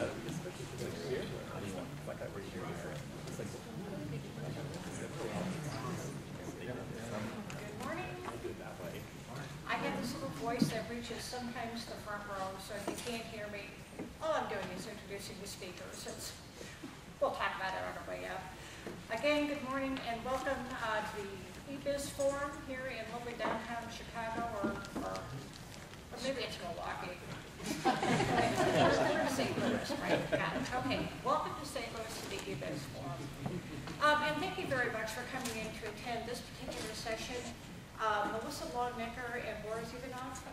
I have this little voice that reaches sometimes the front row, so if you can't hear me, all I'm doing is introducing the speakers. We'll talk about it on our way up. Again, good morning and welcome to the eBiz Forum here in lovely downtown Chicago, or maybe it's Milwaukee. We're in St. Louis, right? Got it. Okay, welcome to St. Louis to the eBiz Forum. And thank you very much for coming in to attend this particular session. Melissa Longnecker and Boris Ivanov,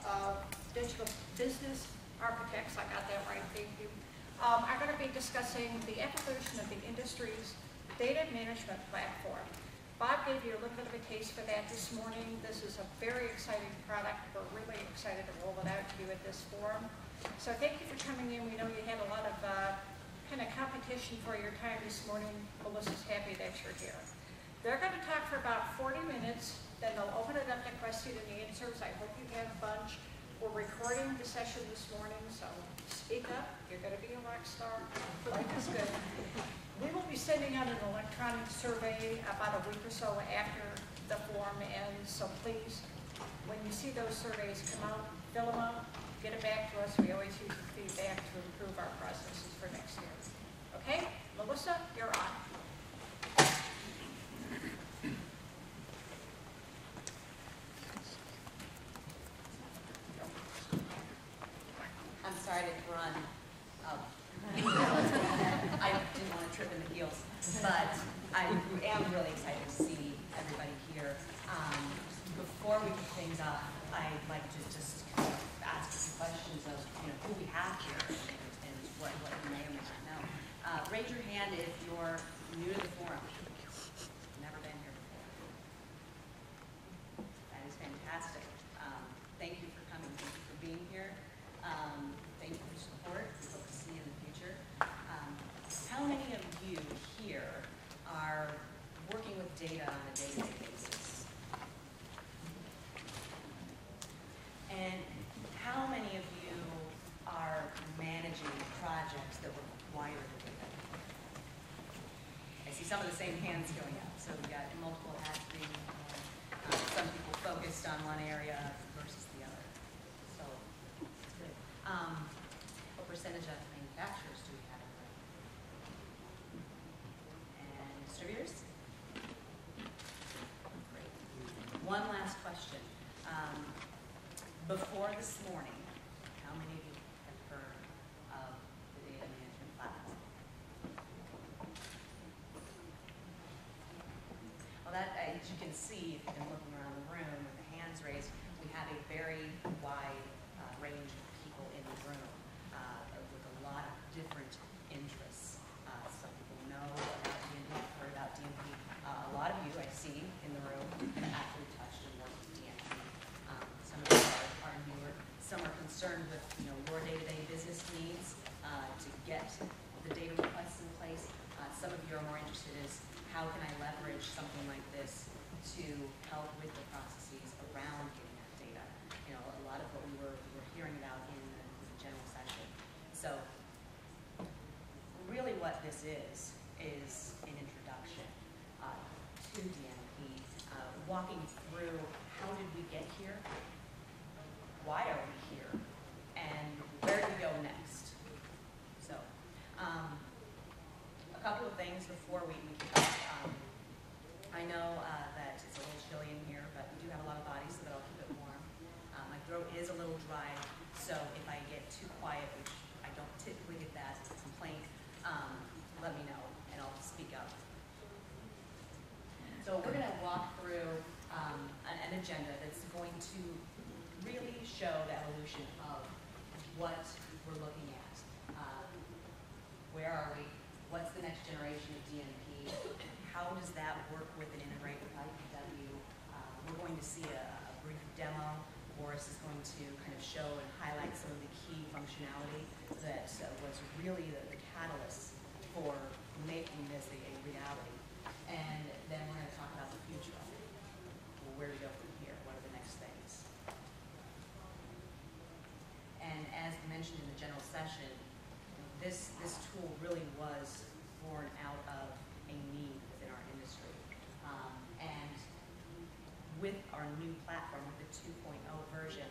digital business architects, I got that right, thank you, are going to be discussing the evolution of the industry's data management platform. Bob gave you a little bit of a taste for that this morning. This is a very exciting product. We're really excited to roll it out to you at this forum. So thank you for coming in. We know you had a lot of kind of competition for your time this morning. Melissa's happy that you're here. They're going to talk for about 40 minutes. Then they'll open it up to question and answers. I hope you have a bunch. We're recording the session this morning, so speak up. You're going to be a rock star. Life is good. We will be sending out an electronic survey about a week or so after the forum ends, so please, when you see those surveys come out, fill them out, get it back to us. We always use the feedback to improve our processes for next year. Okay? Melissa, you're on. I'm sorry to run. I didn't want to trip in the heels, but I am really excited to see everybody here. Before we kick things up, I'd like to just ask some questions of who we have here and what you may or may not know. Raise your hand if you're new to the forum. Never been here before. That is fantastic. Thank you for coming. Thank you for being here. Thank you for your support. We hope to see you in the future. How many of you here are working with data on a day-to-day basis? And how many of you are managing projects that require data? I see some of the same hands going up. So we've got multiple hats being some people focused on one area versus the other. So it's good. What percentage of manufacturers do we have in the room? And distributors? Great. One last question. Before this morning, how many of you have heard of the data management platform? Well, that, as you can see, if you've been looking around the room with the hands raised, we have a very wide range of people in the room with a lot of different interests. Some people know about DMP, heard about DMP. A lot of you I see in the room have actually touched and worked with DMP. Some of you are newer. Some are concerned with your day-to-day business needs to get the data requests in place. Some of you are more interested in how can I leverage something like this to help with the processes around getting that data. A lot of what we were hearing about in the general session. So really what this is an introduction to DMP, walking through how did we get here, why are we here, and where do we go next. So a couple of things before we kick off. I know that it's a little chilly in here, but we do have a lot of bodies, so that I'll keep it warm. My throat is a little dry, so if I get too quiet, which I don't typically get that complaint, let me know, and I'll speak up. So we're going to walk through an agenda that's going to really show the evolution of what we're looking at. Where are we? What's the next generation of DMP? How does that work with and integrate with IPW? We're going to see a brief demo. Boris is going to kind of show and highlight some of the key functionality that was really the catalyst for making this a reality. And then we're going to talk about the future of it. Well, where do we go from here? What are the next things? And as mentioned in the general session, this tool really was born out of a need within our industry. And with our new platform, with the 2.0 version,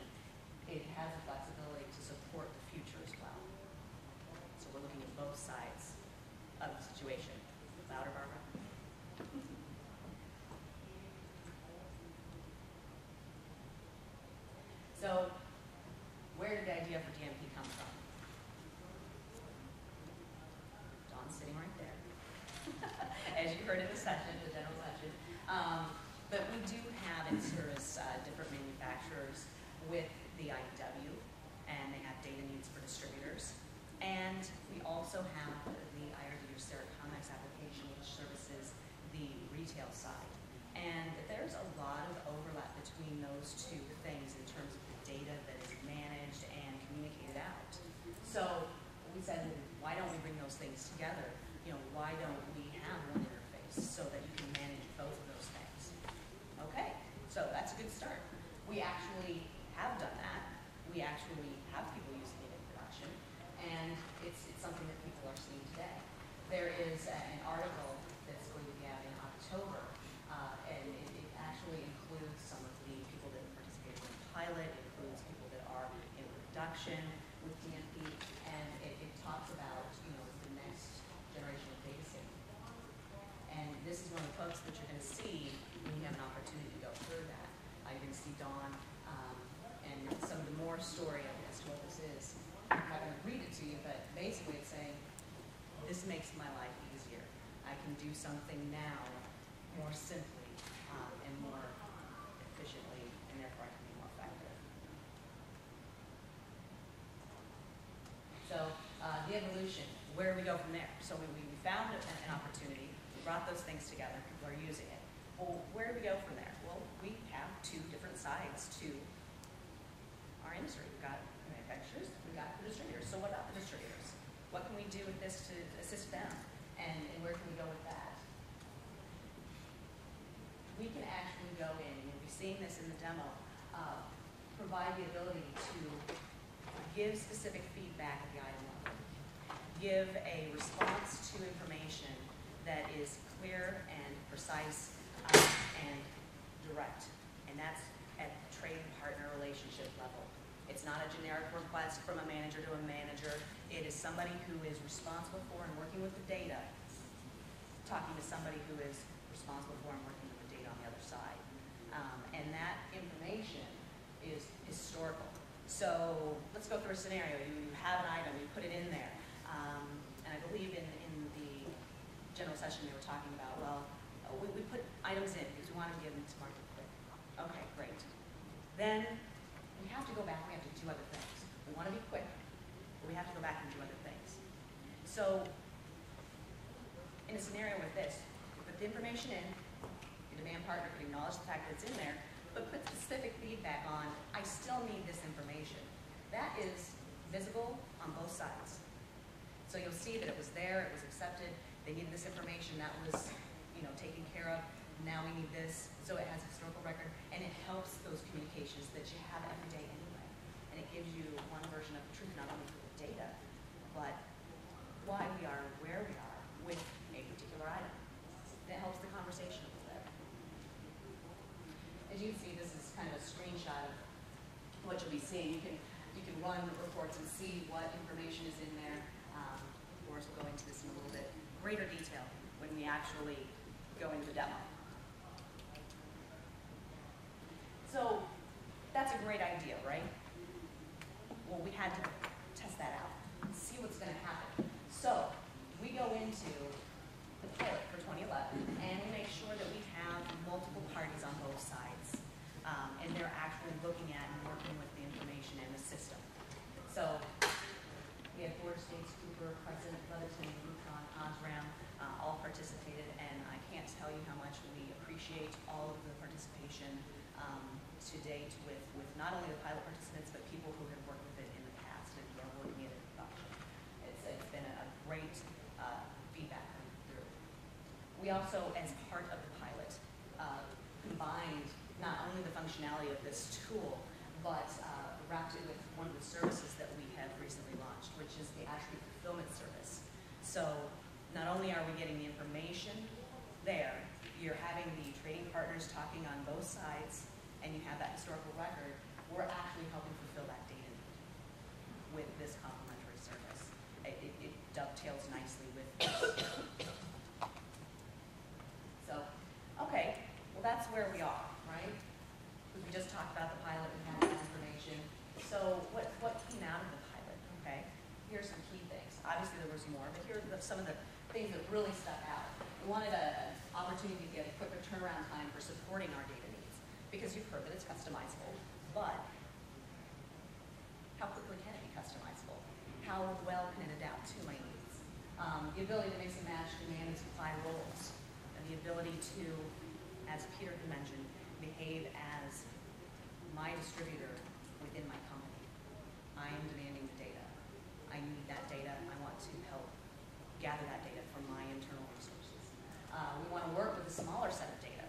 it has the flexibility to support the future as well. So we're looking at both sides of the situation. Louder, Barbara? So, where did the idea for DMP come from? Dawn's sitting right there, as you heard in the session, the general session. But we do have in service different manufacturers with the IDW, and they have data needs for distributors. And we also have the IRD or Serocomics application, which services the retail side. And there's a lot of overlap between those two things in terms of the data that is managed and communicated out. So we said, well, why don't we bring those things together? You know, why don't we have one interface so that you can manage both of those things? Okay, so that's a good start. We actually have done that. We actually have people using it in production, and it's something that people are seeing today. There is an article that's going to be out in October, and it actually includes some of the people that participated in the pilot, it includes people that are in production with DMP, and it talks about, you know, the next generation of data safety. And this is one of the folks that you're going to see when you have an opportunity to go through that. You're going to see Dawn and some of the more story as to what this is. I'm not going to read it to you, but basically it's saying, this makes my life easier. I can do something now more simply and more efficiently, and therefore I can be more effective. So the evolution, where do we go from there? So we found an opportunity, we brought those things together, people are using it. Well, where do we go from there? Well, we have two different sides to our industry. We've got manufacturers, we've got the distributors. So what about the distributors? What can we do with this to assist them? And where can we go with that? We can actually go in, and you'll be seeing this in the demo, provide the ability to give specific feedback at the item level, give a response to information that is clear and precise and direct, and that's at the trade partner relationship level. It's not a generic request from a manager to a manager. It is somebody who is responsible for and working with the data, talking to somebody who is responsible for and working with the data on the other side. And that information is historical. So let's go through a scenario. You have an item, you put it in there. And I believe in the general session they were talking about, well, we put items in because we want to get them to market quick. Okay, great. Then we have to go back, we have to do other things. We want to be quick, but we have to go back and do other things. So in a scenario with this, you put the information in, your demand partner can acknowledge the fact that it's in there, but put specific feedback on, I still need this information. That is visible on both sides. So you'll see that it was there, it was accepted, they needed this information, that was, you know, taken care of, now we need this, so it has a historical record, and it helps those communications that you have every day anyway. And it gives you one version of the truth, not only for the data, but why we are where we are with a particular item. That helps the conversation a little bit. As you can see, this is kind of a screenshot of what you'll be seeing. You can run reports and see what information is in there. Boris will go into this in a little bit greater detail when we actually go into the demo. So that's a great idea, right? Well, we had to test that out and see what's going to happen. So we go into the pilot for 2011, and we make sure that we have multiple parties on both sides, and they're actually looking at and working with the information and the system. So we had Florida State's Cooper, Crescent, Leviton, Yukon, Osram, all participated, and I can't tell you how much we appreciate all of the participation to date with not only the pilot participants, but people who have worked with it in the past and who are working it in production. It's been a great feedback coming through. We also, as part of the pilot, combined not only the functionality of this tool, but wrapped it with one of the services that we have recently launched, which is the attribute fulfillment service. So not only are we getting the information there, you're having the trading partners talking on both sides, and you have that historical record, we're actually helping fulfill that data need with this complementary service. It dovetails nicely with this. So, okay, well that's where we are, right? We just talked about the pilot, we had that information. So what came out of the pilot, okay? Here's some key things. Obviously there was more, but here are some of the things that really stuck out. We wanted an opportunity to get a quicker turnaround time for supporting our data needs, because you've heard that it's customizable, but how quickly can it be customizable? How well can it adapt to my needs? The ability to mix and match demand and supply roles, and the ability to, as Peter had mentioned, behave as my distributor within my company. I am demanding the data. I need that data. I want to help gather that data from my internal resources. We want to work with a smaller set of data.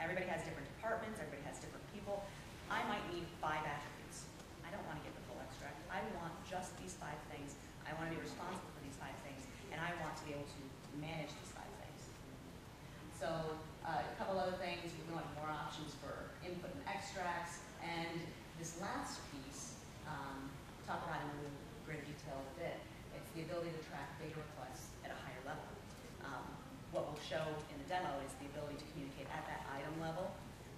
Everybody has different departments. Everybody has different people. I might need 5 attributes. I don't want to get the full extract. I want just these 5 things. I want to be responsible for these 5 things, and I want to be able to manage these 5 things. So a couple other things. We want more options for input and extracts, and this last piece, talk about in a little greater detail in a bit. It's the ability to track data requests at a higher level. What we'll show in the demo is the ability to communicate at that item level,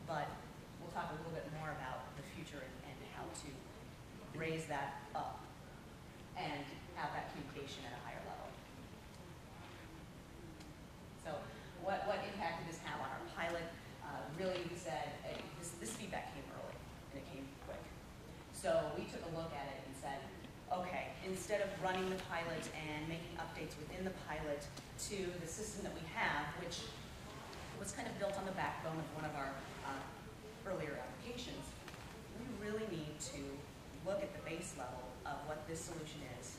but we'll talk a little bit more about the future and how to raise that up and have that communication at a higher level. So what impact did this have on our pilot? Really, we said this feedback came early and it came quick. So we took a look at it and said, okay, instead of running the pilot and making updates within the pilot to the system that we have, which was kind of built on the backbone of one of our earlier applications, we really need to look at the base level of what this solution is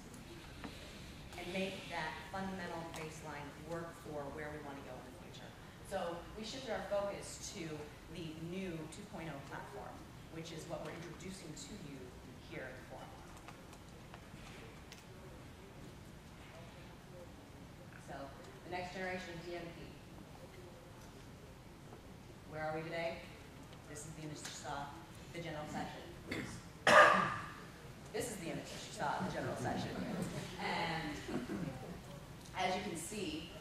and make that fundamental baseline work for where we want to go in the future. So we shifted our focus to the new 2.0 platform, which is what we're introducing to you here at the forum. So the next generation of DMP. Where are we today? This is the image that you saw at the general session. This is the image that you saw at the general session. And as you can see,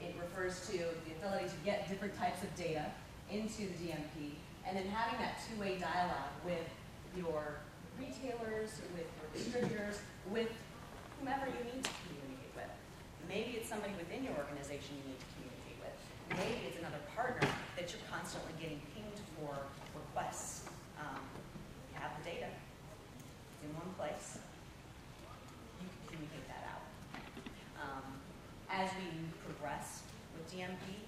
it refers to the ability to get different types of data into the DMP, and then having that two-way dialogue with your retailers, with your distributors, with whomever you need to communicate with. Maybe it's somebody within your organization you need to communicate with. Maybe it's another partner that you're constantly getting pinged for requests. You have the data. It's in one place. You can communicate that out. As we progress with DMP,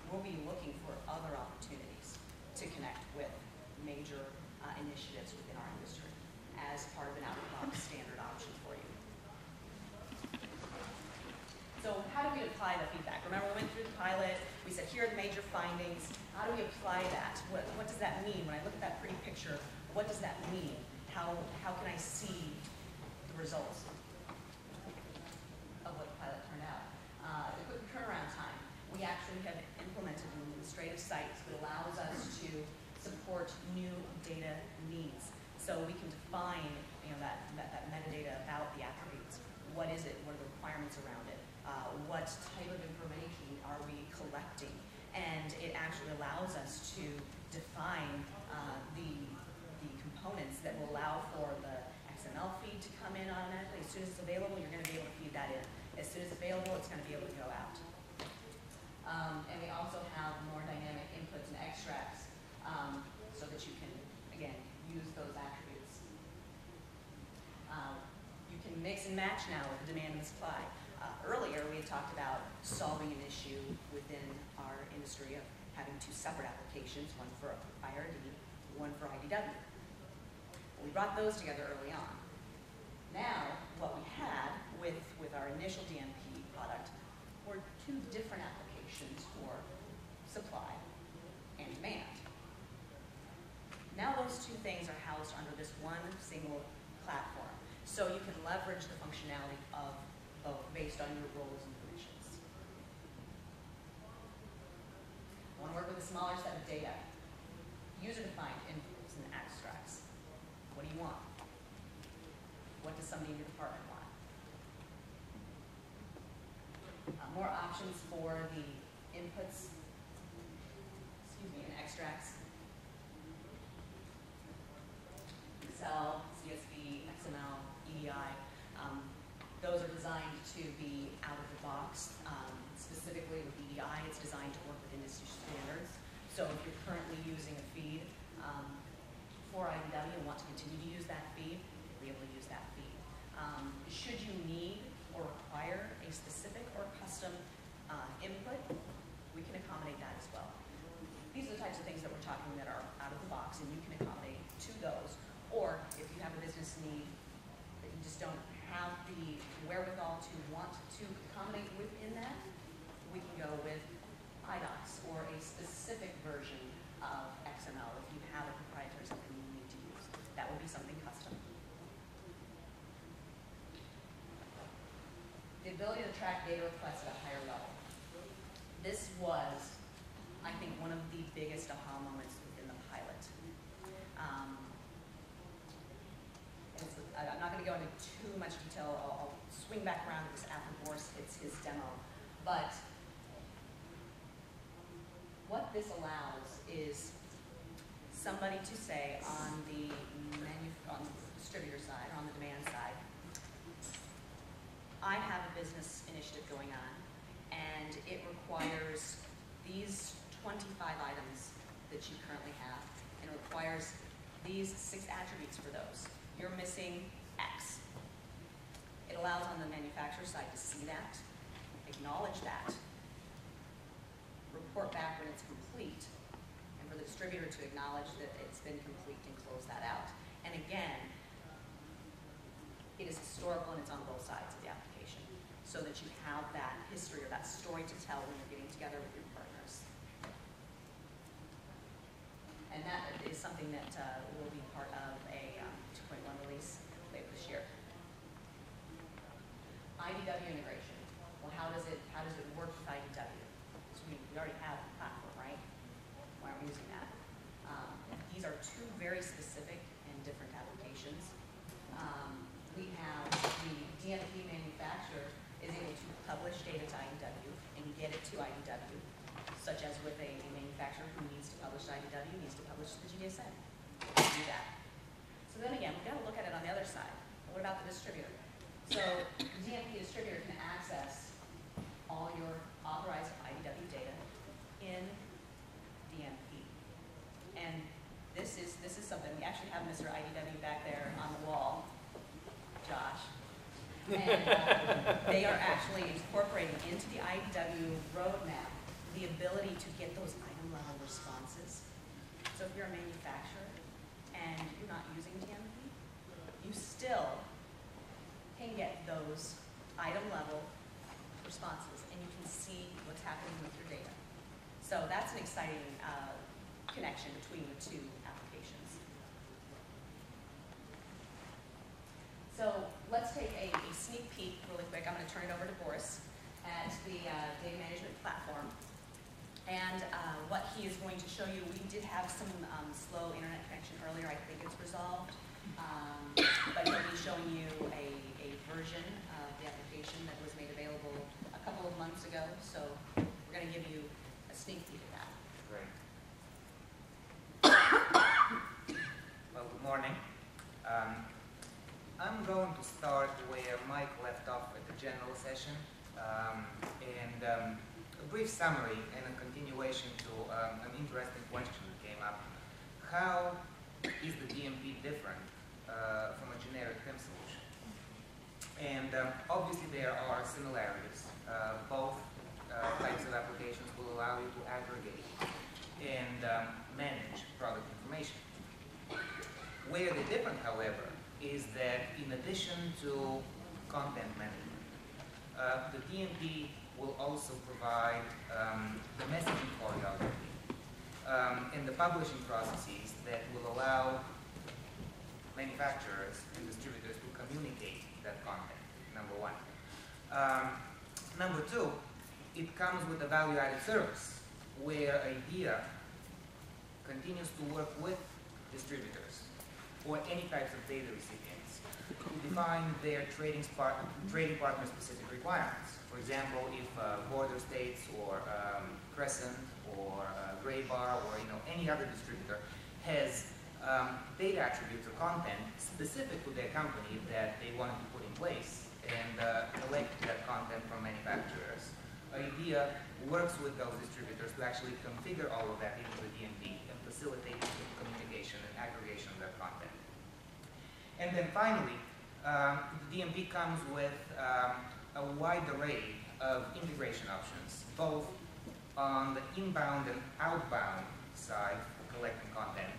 we'll be looking for other opportunities to connect with major initiatives within our industry as part of an out-of-the-box standard option for you. So how do we apply the feedback? Remember, we went through the pilot. We said, here are the major findings. How do we apply that? What does that mean? When I look at that pretty picture, what does that mean? How can I see the results of what the pilot turned out? The quick turnaround time. We actually have implemented an administrative site that allows us to support new data needs. So we can define that metadata about the attributes. What is it? What are the requirements around it? What type of information are we collecting? And it actually allows us to define the components that will allow for the XML feed to come in automatically. As soon as it's available, you're going to be able to feed that in. As soon as it's available, it's going to be able to go out. And we also have more dynamic inputs and extracts so that you can, again, use those attributes. You can mix and match now with the demand and the supply. Earlier, we had talked about solving an issue within our industry of having 2 separate applications, one for IRD, one for IDW. We brought those together early on. Now, what we had with our initial DMP product were 2 different applications for supply and demand. Now those 2 things are housed under this one single platform. So you can leverage the functionality of both based on your roles and permissions. I want to work with a smaller set of data. User-defined inputs and extracts. What do you want? What does somebody in your department want? More options for the inputs, and extracts. Excel, CSV, XML, EDI. Those are designed to be out of the box. Specifically with EDI, it's designed to work with industry standards. So if you're currently using a feed for IDW and want to continue to use that feed, you'll be able to use that feed. Should you need or require a specific or custom input, we can accommodate that as well. These are the types of things that we're talking that are out of the box, and you can accommodate to those. Or if you have a business need that you just don't have the wherewithal to want to accommodate within that, we can go with IDOCS or a specific version of XML if you have a proprietary something you need to use. That would be something custom. The ability to track data requests at a higher level. This was, I think, one of the biggest aha moments within the pilot. I'm not going to go into too much detail. I'll swing back around to this after Boris hits his demo. But what this allows is somebody to say on the distributor side, or on the demand side, I have a business initiative going on, and it requires these 25 items that you currently have, and it requires these 6 attributes for those. You're missing X. It allows on the manufacturer side to see that, acknowledge that, report back when it's complete, and for the distributor to acknowledge that it's been complete and close that out. And again, it is historical and it's on both sides of the application, so that you have that history or that story to tell when you're getting together with your partners. And that is something that will be part of a 2.1 release later this year. IDW integration. Well, how does it work with IDW? So we already have a platform, right? Why aren't we using that? These are 2 very specific and different applications. We have the DMP manufacturer is able to publish data to IDW and get it to IDW, such as with a manufacturer who needs to publish to IDW, needs to publish to the GDSN. Do that. So then again, we've got to look at it on the other side. What about the distributor? So the DMP distributor can access all your authorized IDW data in DMP. And this is something, we actually have Mr. IDW back there on the wall, Josh. And they are actually incorporating into the IDW roadmap the ability to get those item level responses. So if you're a manufacturer and you're not using DMP, you still can get those item level responses, and you can see what's happening with your data. So that's an exciting connection between the 2 applications. So let's take a sneak peek really quick. I'm going to turn it over to Boris at the data management platform. And what he is going to show you, we did have some slow internet connection earlier. I think it's resolved. But he'll be showing you a version of the application that was made available a couple of months ago. So we're going to give you a sneak peek of that. Great. Well, good morning. I'm going to start where Mike left off at the general session, and a brief summary and a continuation to an interesting question that came up. How is the DMP different from a generic PIM solution? And obviously there are similarities. Both types of applications will allow you to aggregate and manage product information. Where they're different, however, is that in addition to content management, the DMP will also provide the messaging choreography and the publishing processes that will allow manufacturers and distributors to communicate that content, number 1. Number two, it comes with a value-added service where IDEA continues to work with distributors or any types of data recipients to define their trading partner-specific requirements. For example, if Border States or Crescent or Gray Bar or any other distributor has data attributes or content specific to their company that they wanted to put in place and collect that content from manufacturers, IDEA works with those distributors to actually configure all of that into the DMP and facilitate the communication and aggregation of that content. And then finally, the DMP comes with a wide array of integration options, both on the inbound and outbound side for collecting content.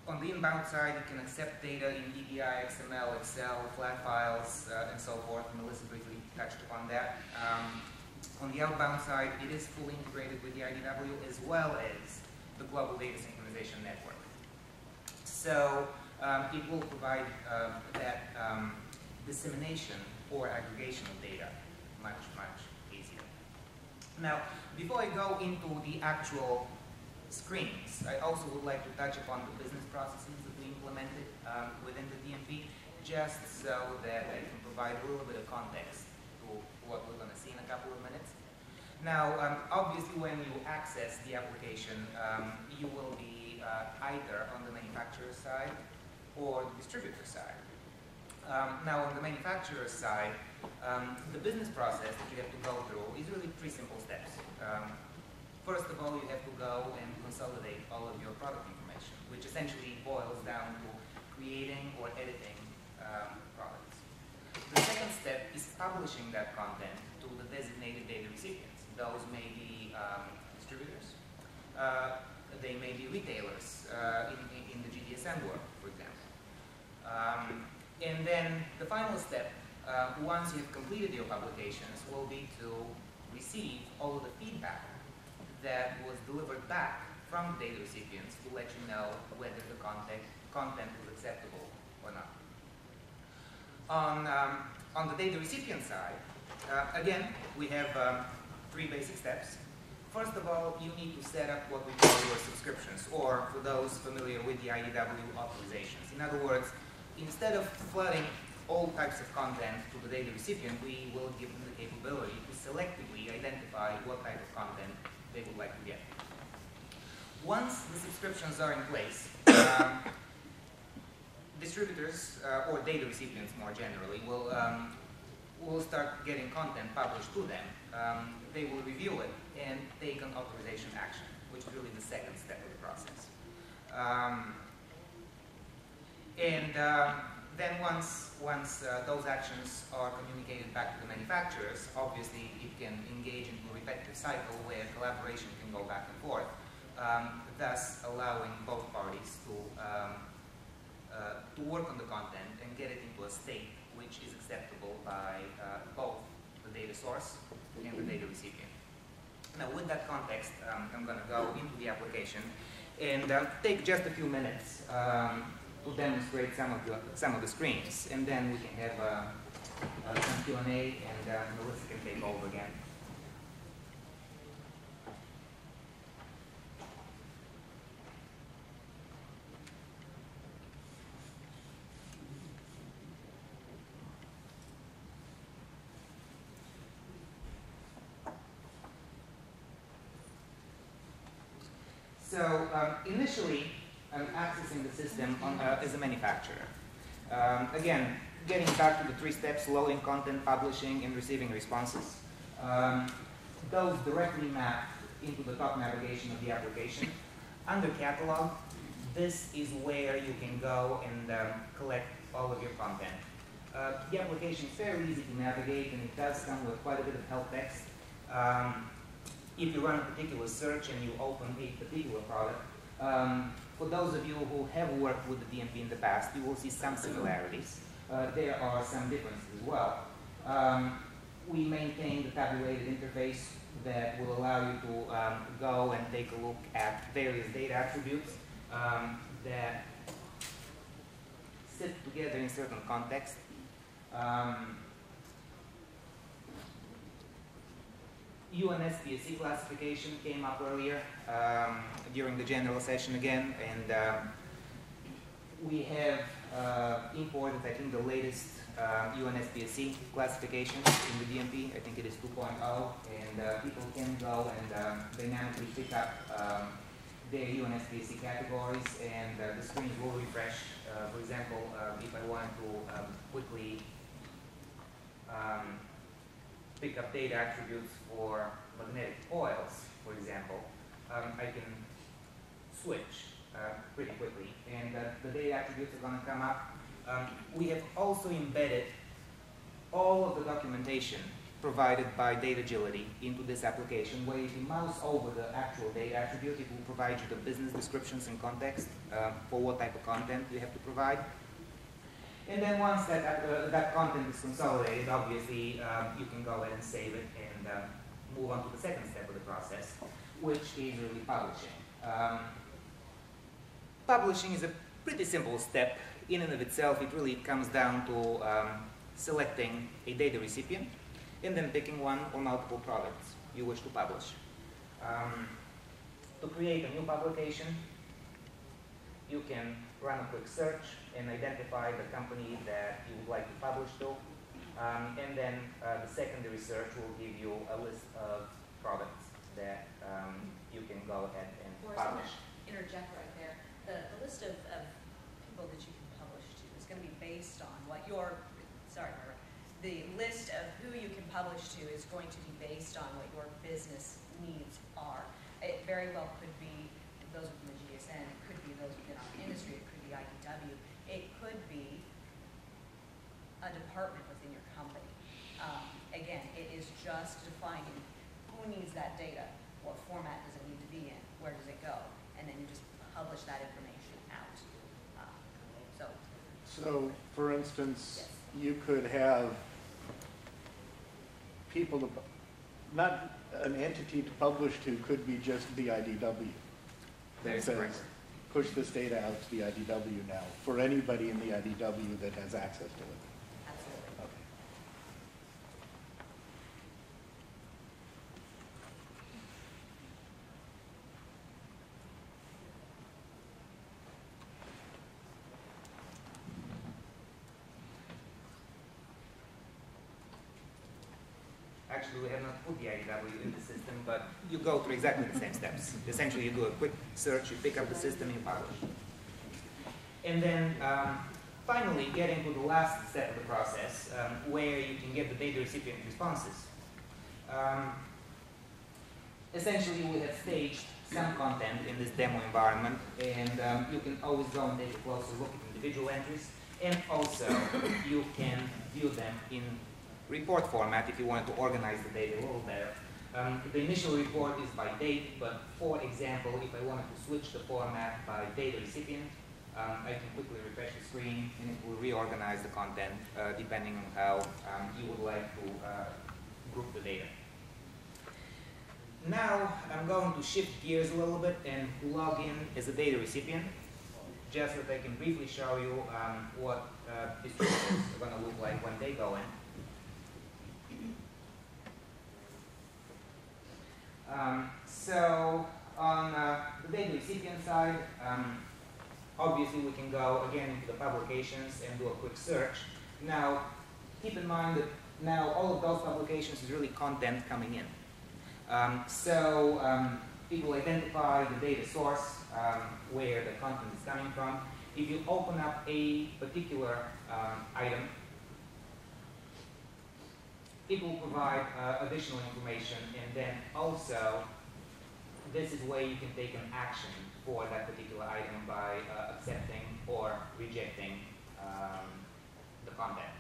On the inbound side, you can accept data in EDI, XML, Excel, flat files, and so forth. Melissa briefly touched upon that. On the outbound side, it is fully integrated with the IDW as well as the Global Data Synchronization Network. So it will provide that dissemination or aggregation of data much, much easier. Now, before I go into the actual screens, I also would like to touch upon the business processes that we implemented within the DMP, just so that I can provide a little bit of context to what we're going to see in a couple of minutes. Now, obviously, when you access the application, you will be either on the manufacturer side or the distributor side. Now, on the manufacturer side, the business process that you have to go through is really 3 simple steps. First of all, you have to go and consolidate all of your product information, which essentially boils down to creating or editing products. The second step is publishing that content to the designated data recipients. Those may be distributors. They may be retailers in the GDSM world, for example. And then the final step, once you've completed your publications, will be to receive all of the feedback that was delivered back from the data recipients to let you know whether the content was acceptable or not. On the data recipient side, again, we have 3 basic steps. First of all, you need to set up what we call your subscriptions, or for those familiar with the IDW, authorizations. In other words, instead of flooding all types of content to the data recipient, we will give them the capability to selectively identify what type of content they would like to get. Once the subscriptions are in place, distributors or data recipients more generally will start getting content published to them. They will review it and take an authorization action, which is really the second step of the process. Then once those actions are communicated back to the manufacturers, obviously it can engage into a repetitive cycle where collaboration can go back and forth, thus allowing both parties to work on the content and get it into a state which is acceptable by both the data source and the data recipient. Now, with that context, I'm going to go into the application and take just a few minutes to demonstrate some of the screens, and then we can have some Q&A, and Melissa can take over again. So initially, I'm accessing the system as a manufacturer. Again, getting back to the 3 steps: loading content, publishing, and receiving responses. Those directly map into the top navigation of the application. Under Catalog, this is where you can go and collect all of your content. The application is very easy to navigate, and it does come with quite a bit of help text. If you run a particular search and you open a particular product, for those of you who have worked with the DMP in the past, you will see some similarities. There are some differences as well. We maintain the tabulated interface that will allow you to go and take a look at various data attributes that sit together in certain context. UNSPSC classification came up earlier during the general session again, and we have imported, I think, the latest UNSPSC classification in the DMP. I think it is 2.0, and people can go and dynamically pick up their UNSPSC categories, and the screens will refresh. For example, if I wanted to quickly pick up data attributes for magnetic coils, for example, I can switch pretty quickly, and the data attributes are going to come up. We have also embedded all of the documentation provided by Data Agility into this application, where if you mouse over the actual data attribute, it will provide you the business descriptions and context for what type of content you have to provide. And then once that content is consolidated, obviously you can go ahead and save it and move on to the second step of the process, which is really publishing. Publishing is a pretty simple step in and of itself. It really comes down to selecting a data recipient and then picking one or multiple products you wish to publish. To create a new publication, you can run a quick search and identify the company that you would like to publish to. And then the secondary search will give you a list of products that you can go ahead and publish. Interject right there. The list of people that you can publish to is going to be based on what your, sorry, Barbara, the list of who you can publish to is going to be based on what your business needs are. It very well could be those within the GSN, it could be those within our industry, it could be IDW, it could be a department within your company. Again, it is just defining who needs that data, what format does it need to be in, where does it go, and then you just publish that information out. So, for instance, yes. you could have people, not an entity to publish to, could be just the IDW. That says, correct. push this data out to the IDW now, for anybody in the IDW that has access to it. Absolutely. Okay. Actually, we have not put the IDW in the system, but you go through exactly the same steps. Essentially, you do a quick search, you pick up the system, and you publish. And then finally, get into the last step of the process, where you can get the data recipient responses. Essentially, we have staged some content in this demo environment, and you can always go and take a closer look at individual entries, and also you can view them in report format if you want to organize the data a little better. The initial report is by date, but for example, if I wanted to switch the format by data recipient, I can quickly refresh the screen and it will reorganize the content depending on how you would like to group the data. Now I'm going to shift gears a little bit and log in as a data recipient, just so that I can briefly show you what distributors are going to look like when they go in. So on the data recipient side, obviously we can go again into the publications and do a quick search. Now keep in mind that now all of those publications is really content coming in. It will identify the data source where the content is coming from. If you open up a particular item, it will provide additional information, and then also this is where you can take an action for that particular item by accepting or rejecting the content.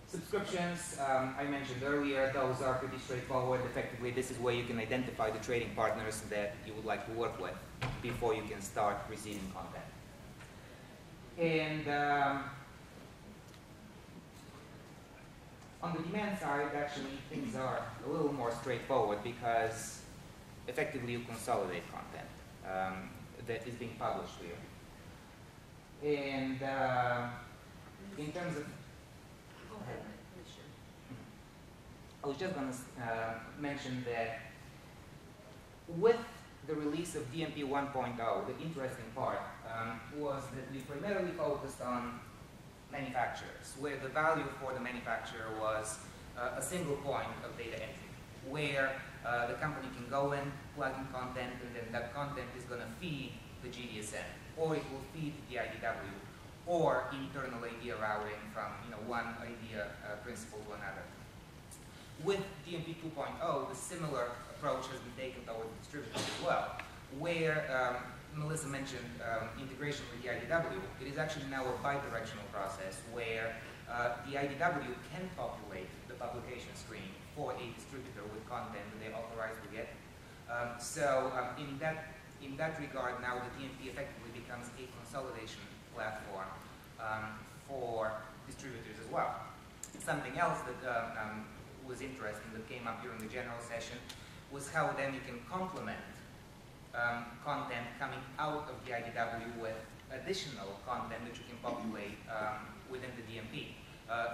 Subscriptions, I mentioned earlier, those are pretty straightforward. Effectively, this is where you can identify the trading partners that you would like to work with before you can start receiving content. And on the demand side, actually, things are a little more straightforward because effectively you consolidate content that is being published here. And in terms of was just going to mention that with the release of DMP 1.0, the interesting part was that we primarily focused on manufacturers, where the value for the manufacturer was a single point of data entry, where the company can go in, plug in content, and then that content is going to feed the GDSN, or it will feed the IDW, or internal idea routing from one idea principle to another. With DMP 2.0, the similar approach has been taken towards distributors as well, where Melissa mentioned integration with the IDW. It is actually now a bidirectional process where the IDW can populate the publication screen for a distributor with content that they're authorized to get. In that regard, now the DMP effectively becomes a consolidation platform for distributors as well. Something else that was interesting that came up during the general session was how then you can complement content coming out of the IDW with additional content that you can populate within the DMP,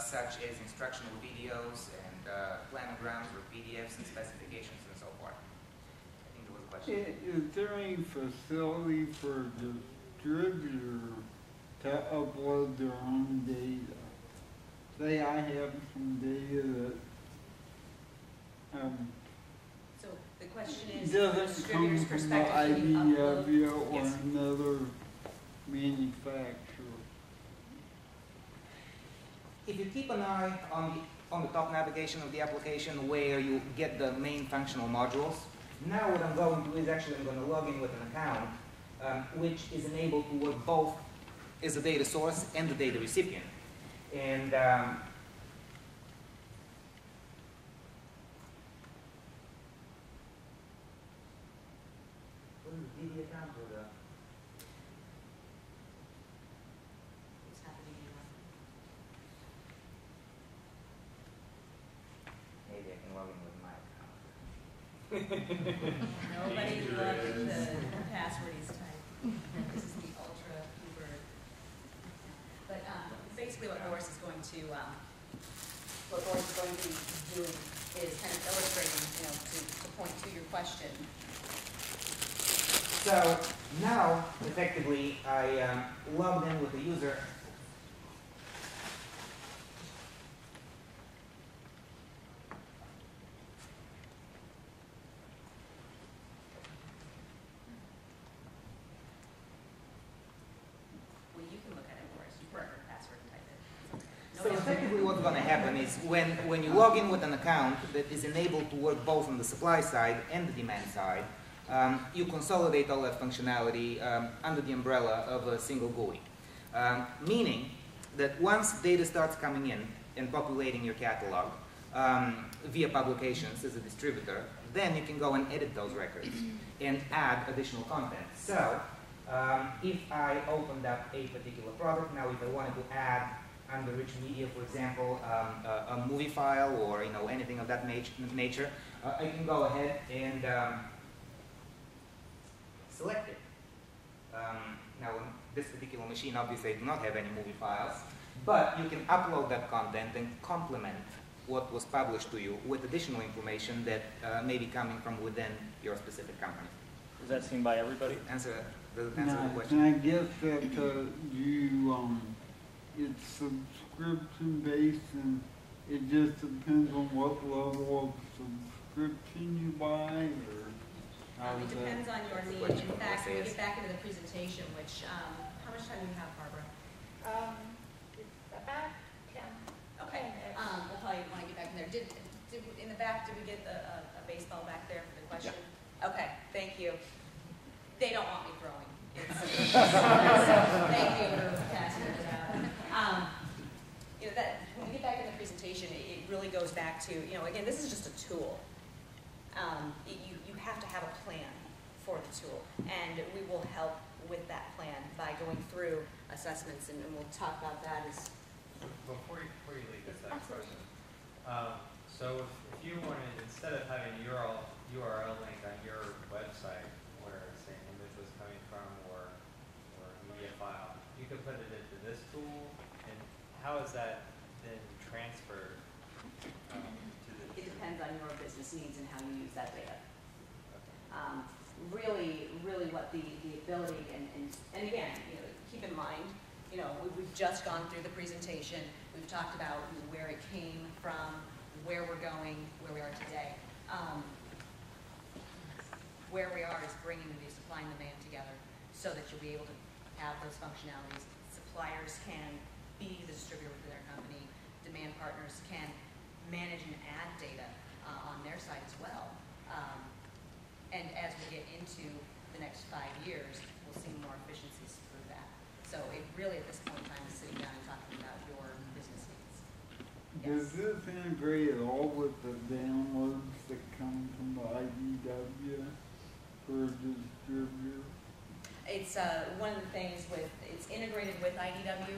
such as instructional videos and planograms or PDFs and specifications and so forth. I think there was a question. Is there any facility for distributor to upload their own data? Say I have some data that So the question is, from the doesn't come distributor's from the perspective, can you upload? IDW or Yes. another manufacturer. If you keep an eye on the top navigation of the application where you get the main functional modules, now what I'm going to do is actually I'm going to log in with an account which is enabled to work both as a data source and the data recipient. And what is the DD account or the? What's happening in Maybe I can log in with my account. Nobody loves the password he's typed. This is the ultra uber. But basically what Boris is going to be doing is kind of illustrating, to point to your question. So now, effectively, I logged in with the user. Well, you can look at it, Boris. You put your password and type it. So effectively what's going to happen is when you log in with an account that is enabled to work both on the supply side and the demand side, you consolidate all that functionality under the umbrella of a single GUI. Meaning that once data starts coming in and populating your catalog via publications as a distributor, then you can go and edit those records and add additional content. So if I opened up a particular product, now if I wanted to add under rich media, for example, a movie file or anything of that nature, I can go ahead and select it. Now, on this particular machine, obviously, I do not have any movie files, but you can upload that content and complement what was published to you with additional information that may be coming from within your specific company. Is that seen by everybody? Does it answer the Now, question? and I guess that it's subscription based and it just depends on what level of subscription you buy or how It does depends that? on your That's need. what In you fact, when we say get back into the presentation, which, how much time do you have, Barbara? About 10. Okay, we'll probably want to get back in there. In the back, did we get a baseball back there for the question? Okay, thank you. They don't want me throwing. Thank you for passing it out. When we get back in the presentation, it really goes back to, again, this is just a tool. You have to have a plan for the tool, and we will help with that plan by going through assessments, and we'll talk about that as. Before you leave this next question, so if you wanted, instead of having a URL link on your website where, say, an image was coming from or a media file, you could put it into this tool, and how is that then transferred to the It depends on your business needs and how you use that data. Really what the ability, and again, keep in mind, we've just gone through the presentation. We've talked about where it came from, where we're going, where we are today. Where we are is bringing the supply and demand together so that you'll be able to have those functionalities. Suppliers can be the distributor for their company. Demand partners can manage and add data on their side as well. And as we get into the next 5 years, we'll see more efficiencies through that. So it really, at this point in time, is sitting down and talking about your business needs. Does this integrate at all with the downloads that come from the IDW for a distributor? It's one of the things it's integrated with IDW.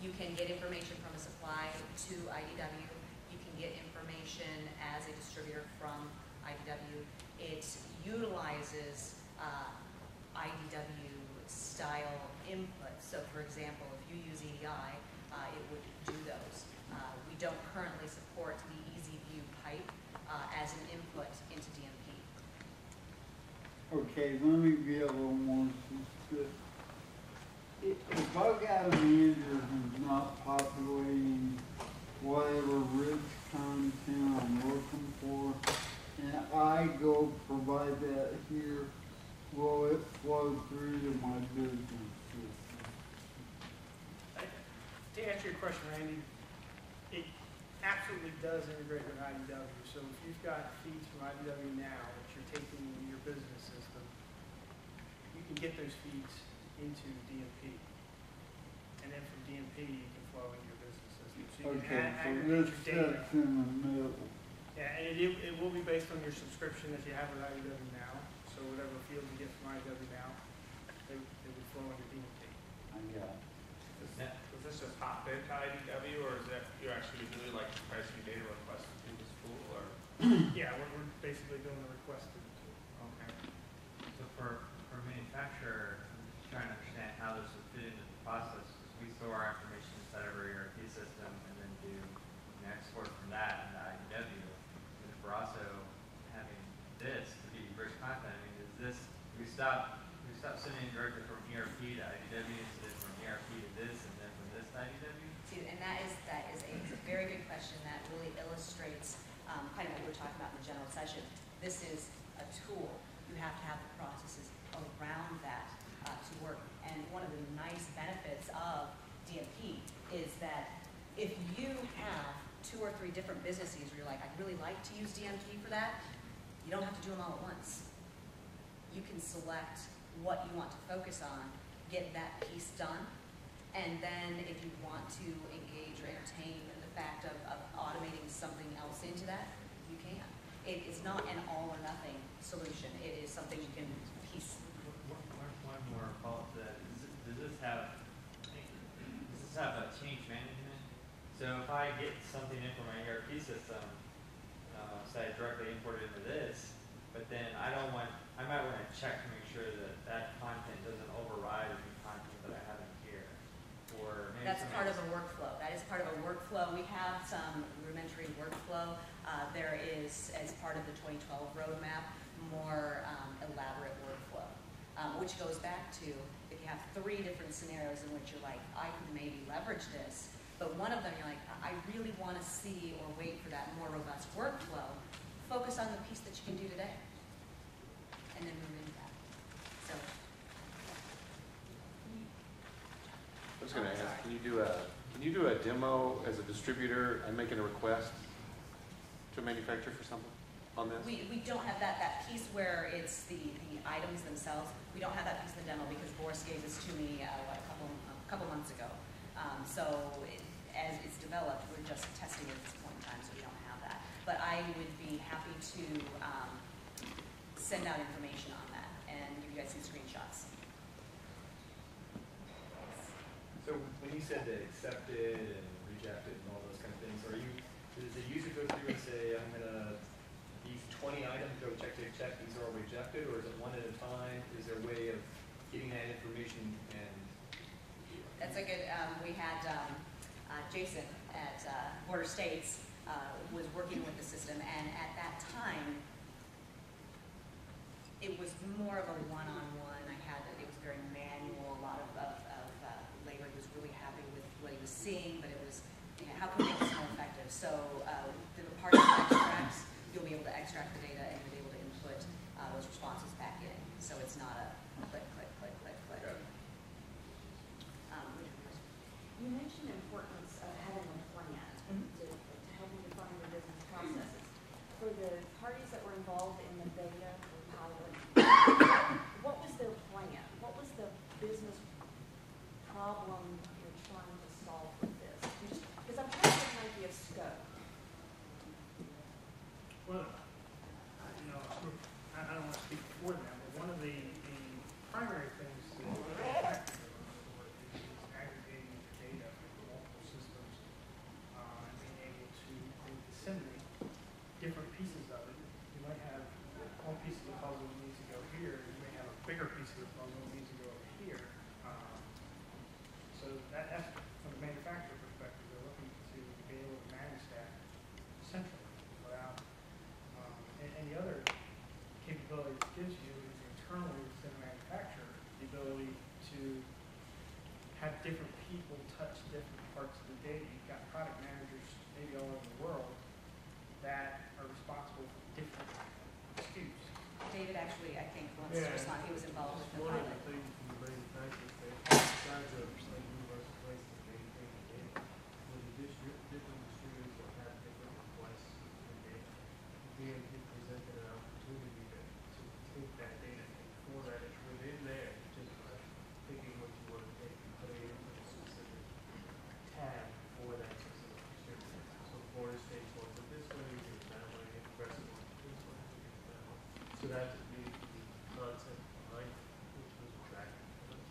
You can get information from a supply to IDW. You can get information as a distributor from IDW. It utilizes IDW style input. So for example, if you use EDI, it would do those. We don't currently support the EasyView pipe as an input into DMP. Okay, let me be a little more specific. If I've got a manager who's not populating whatever rich content I'm looking for, and I go provide that here, will it flow through to my business system? To answer your question, Randy, it absolutely does integrate with IDW. So if you've got feeds from IDW now that you're taking into your business system, you can get those feeds into DMP. And then from DMP, you can flow into your business system. So you Okay, can so aggregate this your data. sits in the middle. Yeah, and it will be based on your subscription that you have with IDW now. So whatever fields you get from IDW now, they would flow into DMP. I got it. Is this just hot bid to IDW, or is that you're actually doing like pricing data requests through this tool, or? Yeah, we're basically doing the requested tool. Okay. So for a manufacturer, I'm just trying to understand how this would fit into the process, because we store our information inside of our ERP system and then do an export from that into IDW. And if we're also having this to be rich content, I mean, is this, we stop sending directly from ERP to IDW instead of from ERP to this and then from this to IDW? See, and that is a very good question that really illustrates kind of what we were talking about in the general session. This is a tool. You have to have the processes around that to work. And one of the nice benefits of DMP is that if you have 2 or 3 different businesses where you're like, I'd really like to use DMP for that, you don't have to do them all at once. You can select what you want to focus on, get that piece done, and then if you want to engage or entertain the fact of automating something else into that, you can. It is not an all or nothing solution. It is something you can piece. One more follow-up to that. Does this have a change management? So if I get something in from my ERP system, say I directly import it into this, but then I might want to check to make sure that that content doesn't override the content that I have in here. Or maybe That's part of a workflow. That is part of a workflow. We have some rudimentary workflow. There is, as part of the 2012 roadmap, more elaborate workflow, which goes back to if you have 3 different scenarios in which you're like, I could maybe leverage this, but one of them you're like, I really want to see or wait for that more robust workflow. Focus on the piece that you can do today, and then move into that. So. I was going to ask, can you do a demo as a distributor and making a request to a manufacturer for something on this? We don't have that piece where it's the items themselves. We don't have that piece in the demo because Boris gave this to me a couple months ago. As it's developed, we're just testing it at this point in time, so we don't have that. But I would be happy to send out information on that and give you guys some screenshots. So when you said that accepted and rejected and all those kind of things, does the user go through and say, I'm gonna, these 20 items go check, these are all rejected, or is it one at a time? Is there a way of getting that information and? That's a good, we had Jason at Border States was working with the system, and at that time, it was more of a one-on-one. It was very manual, a lot of labor. He was really happy with what he was seeing, but it was, how can we make this more effective? So through the part of extracts, you'll be able to extract the data and you'll be able to input those responses back in. So it's not a click, click, click, click, click. You mentioned the importance of having a plan to help you define your business processes. For the parties that were involved in the beta or pilot, what was their plan? What was the business problem you're trying to solve with this? Because I'm trying to get an idea of scope. Well, I don't want to speak for them, but one of the primary things that we're is aggregating the data from multiple systems and being able to disseminate different pieces of it. You might have one piece of the puzzle that needs to go here, you may have a bigger piece of the puzzle that needs to go over here. So that's from the manufacturer perspective, they're looking to be able to manage that centrally without, and the other capability it gives you is internally within the manufacturer, the ability to have different people touch different parts of the data. You've got product managers maybe all over the world that are responsible for different SKUs. David actually, I think, wants to respond. He was involved with the One of pilot. the things from the manufacturers, they besides of like universal places to maintain the data, when the different distributors will have different requests for data. DMP presented an opportunity to take that data and format it within there, just by picking what you want to take and putting it into a specific tab for that specific distributor. So Florida State wants it this way, we do it that way, Progressive wants it this way, we do it that way. So that's the concept behind it, which was attractive to us.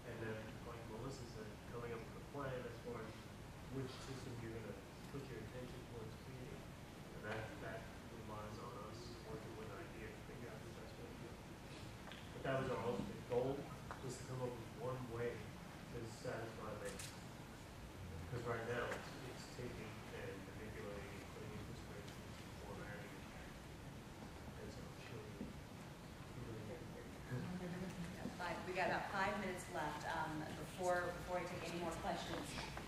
And then, like Melissa said, coming up with a plan as far as which system you're going to put your attention towards creating. And that relies on us working with an idea to figure out the best way to do it. But that was our ultimate goal, was to come up with one way to satisfy that. Because right now, it's taking and manipulating and putting into spreadsheets and formatting. And so I'm sure We got about 5 minutes left. Before I take any more questions,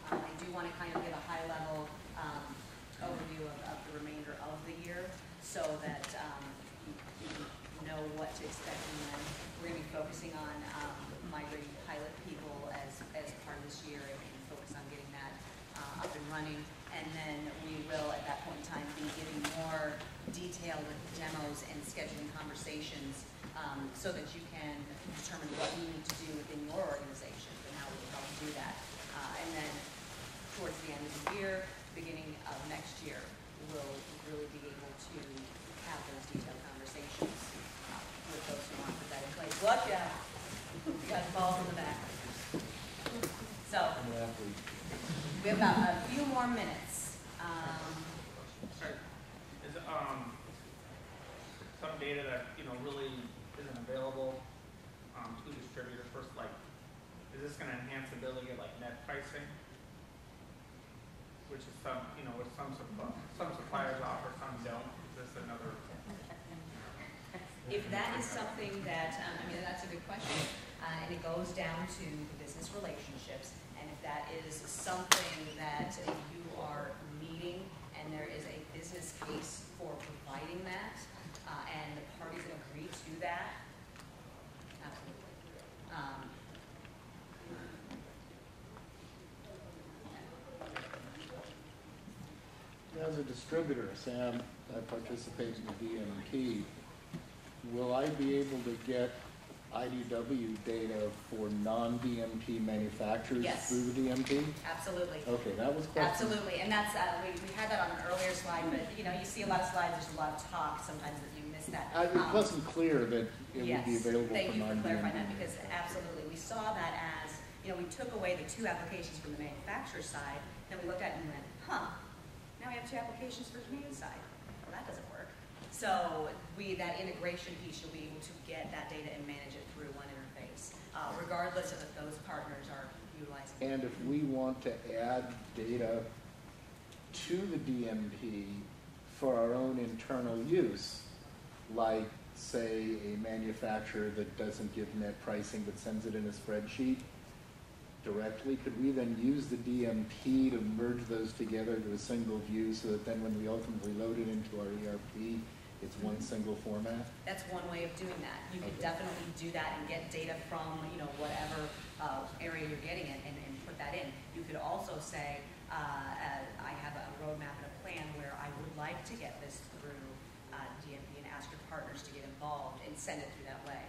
I do want to kind of give a high-level overview of the remainder of the year so that you know what to expect and when. We're going to be focusing on migrating pilot people as part of this year and focus on getting that up and running. And then we will, at that point in time, be giving more detailed demos and scheduling conversations so that you can determine what you need to do within your organization and how we can help you do that. And then towards the end of the year, beginning of next year, we'll really be able to have those detailed conversations with those who want to put that in place. Look, yeah, you got balls in the back. So, we have about a few more minutes. Is some data that really isn't available to distributors? First, like, is this going to enhance the ability of like net pricing, which is which some suppliers offer, some don't? Is this another? If that is something that, that's a good question, and it goes down to the business relationships, and if that is something that you are needing and there is a business case for providing that, and the parties that agree to that, absolutely. As a distributor, Sam, I participate in the DMP. Will I be able to get IDW data for non-DMP manufacturers Yes. through the DMP? Absolutely. Okay, that was question. Absolutely, and that's, we had that on an earlier slide, but you see a lot of slides, there's a lot of talk, sometimes that you miss that. It wasn't clear that it would be available for Thank you for clarifying that, non-DMP. because absolutely, we saw that as, we took away the 2 applications from the manufacturer side, then we looked at it and went, now we have 2 applications for the community side. Well, that doesn't work. So that integration piece, you'll be able to get that data and manage it through one interface, regardless of if those partners are utilizing. And if we want to add data to the DMP for our own internal use, like, say, a manufacturer that doesn't give net pricing but sends it in a spreadsheet directly, could we then use the DMP to merge those together to a single view so that then when we ultimately load it into our ERP, it's one single format? That's one way of doing that. You can definitely do that and get data from, whatever area you're getting it and put that in. You could also say, I have a roadmap and a plan where I would like to get this through DMP and ask your partners to get involved and send it through that way.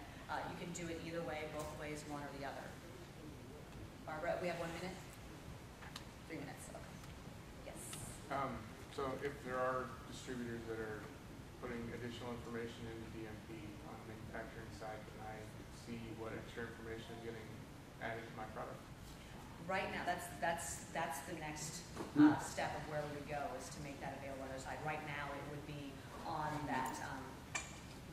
You can do it either way, both ways, one or the other. Barbara, we have 1 minute? 3 minutes, okay. Yes. So if there are distributors that are putting additional information into DMP on the manufacturing side, can I see what extra information is getting added to my product? Right now, that's the next step of where we would go, is to make that available on the other side. Right now, it would be on that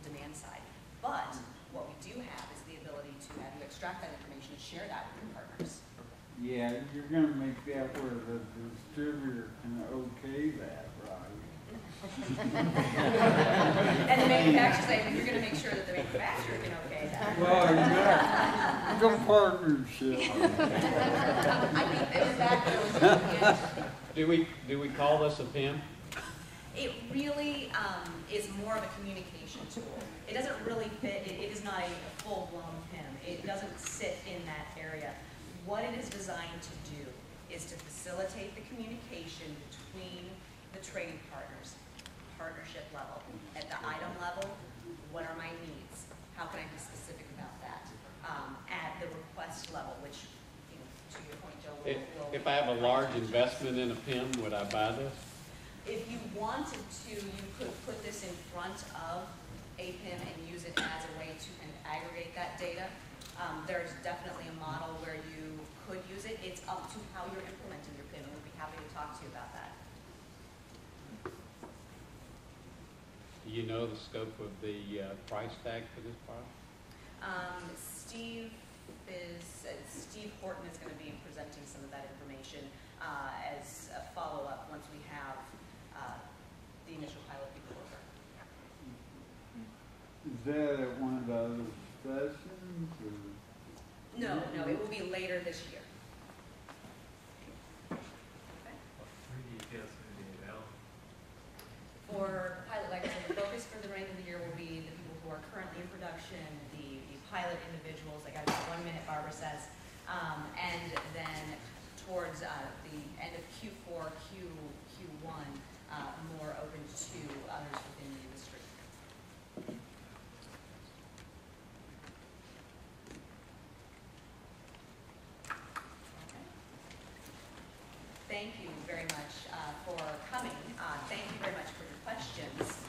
demand side. But what we do have is the ability to have you extract that information and share that with your partners. Yeah, you're gonna make that where the distributor can okay that, right? And the manufacturer saying, you're going to make sure that the manufacturer can okay that. Well, yeah, it's a partnership. I think that in fact, Do we call this a PIM? it really is more of a communication tool. It doesn't really fit, it is not a full-blown PIM. It doesn't sit in that area. What it is designed to do is to facilitate the communication between the trading partners, partnership level. At the item level, what are my needs? How can I be specific about that? At the request level, which, to your point, Joe, will If I have a large investment in a PIM, would I buy this? if you wanted to, you could put this in front of a PIM and use it as a way to kind of aggregate that data. There's definitely a model where you could use it. It's up to how you're implementing your PIM, and we'd be happy to talk to you about that. Do you know the scope of the price tag for this product? Steve Horton is going to be presenting some of that information as a follow-up once we have the initial pilot people over. Is that at one of those sessions, or? No, it will be later this year. Okay. When do you feel it's going to be available? For pilot, like I said, the focus for the remainder of the year will be the people who are currently in production, the pilot individuals, like I said, 1 minute, Barbara says, and then towards the end of Q4, Q1, more open to others within the industry. Okay. Thank you very much for coming. Thank you very much for your questions.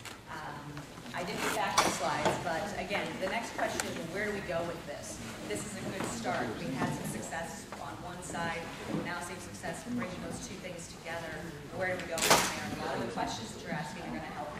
I did get back to the slides, but again, the next question is, where do we go with this? This is a good start. We had some success on one side. We're now seeing success bringing those two things together. Where do we go from there? And a lot of the questions that you're asking are going to help